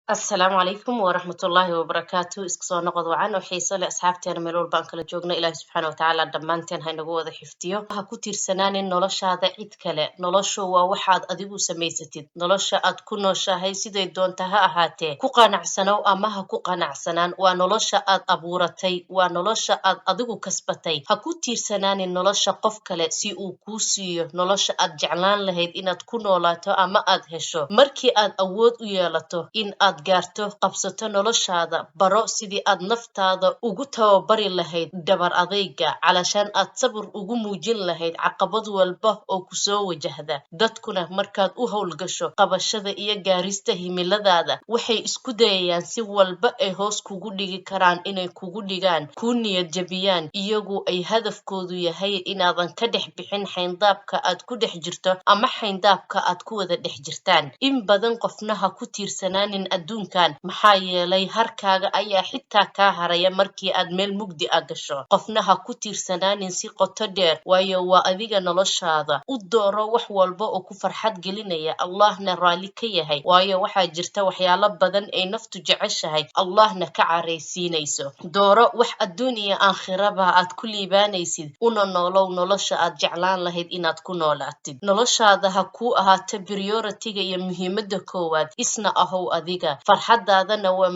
السلام عليكم ورحمة الله وبركاته اسكسو نقض وعن وحيصة لأصحابتي أنا ملول بانك لجوجنا إلهي سبحانه وتعالى دمانتين هاي نقوة ذا حفتيو ها كتير سنان نولش هذا عيد كلا نولش هو واحد أديبو سميستيد نولش أتكون نوشا هاي سيدي دون تها أهاتي كوكا نعسنو أما كوكا نعسنان ونولش أبورتي ونولش أديبو كسبتي ها كتير سنان نولش قف كلا سي أو كوسيو نولش أدجعلان لهيد إن تكون نولاتو أما أدهشو مركي أود ويالتو إن gaarto qabsato noloshaada baro sidii aad naftaada ugu tababari lahayd dabar adayga calashaan aad sabir ugu muujin lahayd caqabad walba oo ku soo wajahda dadkuna markaad u howlgasho qabashada iyo gaarista himiladaada waxay isku dayayaan si walba ay hoos kugu dhigi karaan inay kugu dhigaan ku niyad jabiyaan iyagu ay hadafkoodu yahay inaadan ka dhex bixin xayndaabka aad ku dhex jirto ama xayndaabka aad ku wada dhex jirtaan in badan qofnaha ku tiirsanaanin adduunkan maxaa yeelay harkaaga ayaa xitaa kaa haraya markii aad meel mugdi ah gasho qofna ha ku tiirsanaanin si qoto dheer waayo waa adiga noloshaada u dooro wax walba oo ku farxad gelinaya allahna raali ka yahay waayo waxaa jirta waxyaalo badan ay naftu jeceshahay allahna ka caraysiinayso dooro wax adduun iyo aakhiraba aad ku liibaanaysid una noolow nolosha aad jeclaan lahayd inaad ku noolaatid noloshaada ha kuu ahaato priority-ga iyo muhiimadda koowaad isna ahow adiga farxadaadana waa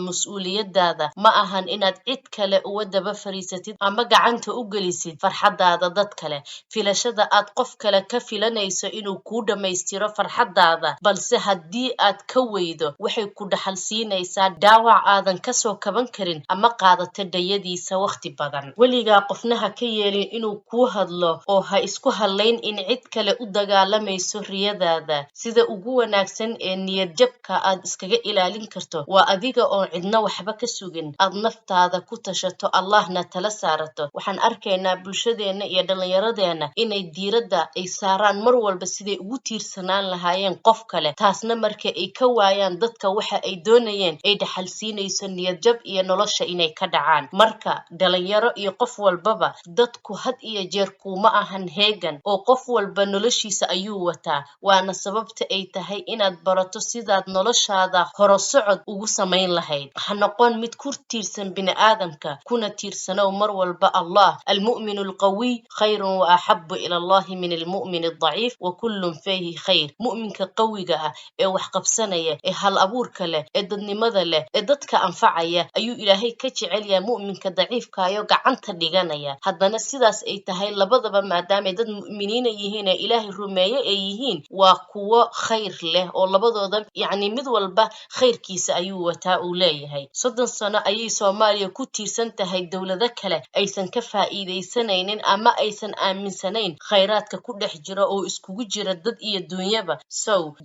mas'uuliyadaada ma ahan inaad cid kale uga daba fariisatid ama gacanta u gelisid farxadaada dad kale filashada aad qof kale ka filanayso inuu kuu dhammaystiro farxadaada balse haddii aad ka weydo waxay ku dhaxal siinaysaa dhaawac aadan kasoo kaban karin ama qaadata dhayadiisa waqti badan weligaa qofnaha ka yeelin inuu kuu hadlo oo ha isku hadlayn in cid kale u dagaalamayso riyadaada sida ugu wanaagsan ee niyad jabka aad iskaga ilaalin karto waa adiga oo cidna waxba ka sugin aad naftaada ku tashato allahna tala saarato waxaan arkaynaa bulshadeena iyo dhallinyaradeena inay diiradda ay saaraan mar walba siday ugu tiirsanaan lahaayeen qof kale taasna marka ay ka waayaan dadka waxa ay doonayeen ay dhaxal siinayso niyad jab iyo nolosha inay ka dhacaan marka dhalinyaro iyo qof walbaba dadku had iyo jeer kuma ahan heegan oo qof walba noloshiisa ayuu wataa waana sababta ay tahay inaad barato sidaad noloshaada horosocod ugu samayn lahayd ha noqon mid ku tiirsan bini'aadamka kuna tiirsanow mar walba allah almu'minu alqawiy khayrun wa ahabbu ila allah min almu'min addaciif wa kullun fihi khayr mu'minka qawiga ah ee wax qabsanaya ee hal abuurka leh ee dadnimada leh ee dadka anfacaya ayuu ilaahay ka jecel yahay mu'minka daciifka ayo gacanta dhiganaya haddana sidaas ay tahay labadaba maadaama dad mu'miniina yihiin ee ilaahay rumeeye ay yihiin waa kuwo khayr leh oo labadooda yacni mid walba khayrkiisa ayuu wataa uu leeyahay 30 sano ayay Soomaaliya ku tiirsan tahay dawlado kale aysan ka faa'iideysanaynin ama aysan aaminsanayn khayraadka ku dhex jira oo iskugu jira dad iyo dunyaba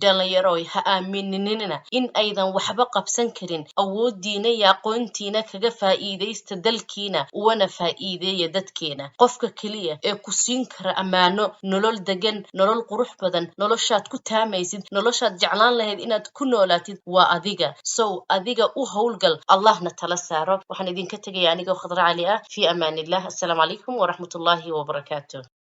dhalinyaro ha aaminina in aydan waxba qabsan karin awoodiina iyo aqoontiina kaga faa'iideysta dalkiina wana faa'iideeya dadkeena qofka kaliya ee ku siin kara amaano nolol degan nolol qurux badan noloshaad ku taamaysid noloshaad jeclaan lahayd inaad ku noolaatid waa adiga adiga u howlgal allahna tala saaro waxaan idinka tagay aniga Khadra Ali ah fi amaanillah assalamu alaykum wa rahmatullahi wa barakatuh